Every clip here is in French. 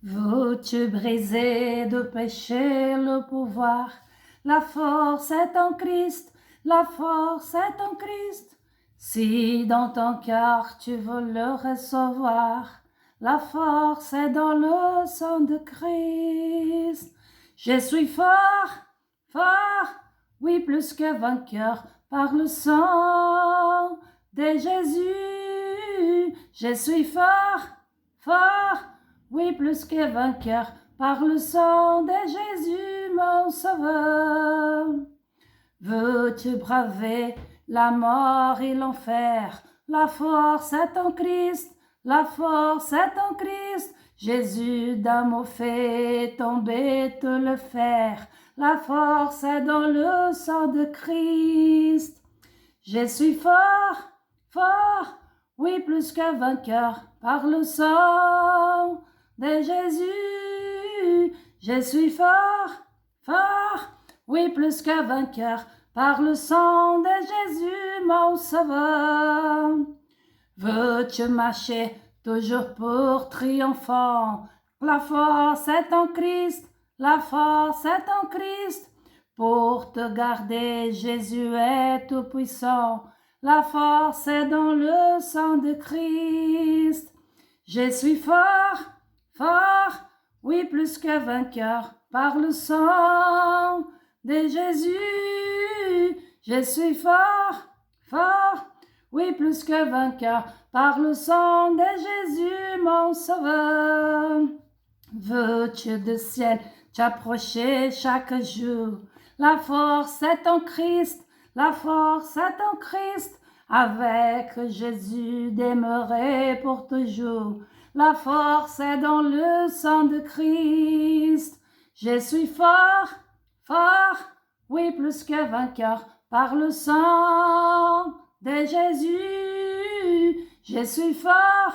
Veux-tu briser de péché le pouvoir? La force est en Christ, la force est en Christ. Si dans ton cœur tu veux le recevoir, la force est dans le sang de Christ. Je suis fort, fort, oui plus que vainqueur par le sang de Jésus. Je suis fort, fort, oui plus que vainqueur par le sang de Jésus mon sauveur. Veux-tu braver la mort et l'enfer? La force est en Christ, la force est en Christ. Jésus d'un mot fait tomber tout le fer. La force est dans le sang de Christ. Je suis fort, fort, oui plus que vainqueur par le sang de Jésus. Je suis fort, fort, oui plus que vainqueur par le sang de Jésus mon sauveur. Veux-tu marcher toujours pour triomphant? La force est en Christ, la force est en Christ. Pour te garder, Jésus est tout-puissant. La force est dans le sang de Christ. Je suis fort, fort, oui plus que vainqueur par le sang de Jésus. Je suis fort, fort, oui plus que vainqueur par le sang de Jésus mon sauveur. Veux-tu du ciel t'approcher chaque jour? La force est en Christ, la force est en Christ. Avec Jésus demeurer pour toujours. La force est dans le sang de Christ. Je suis fort, fort, oui plus que vainqueur par le sang de Jésus. Je suis fort,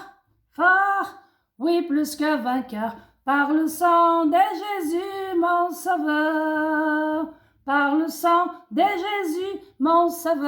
fort, oui plus que vainqueur par le sang de Jésus mon sauveur. Par le sang de Jésus mon sauveur.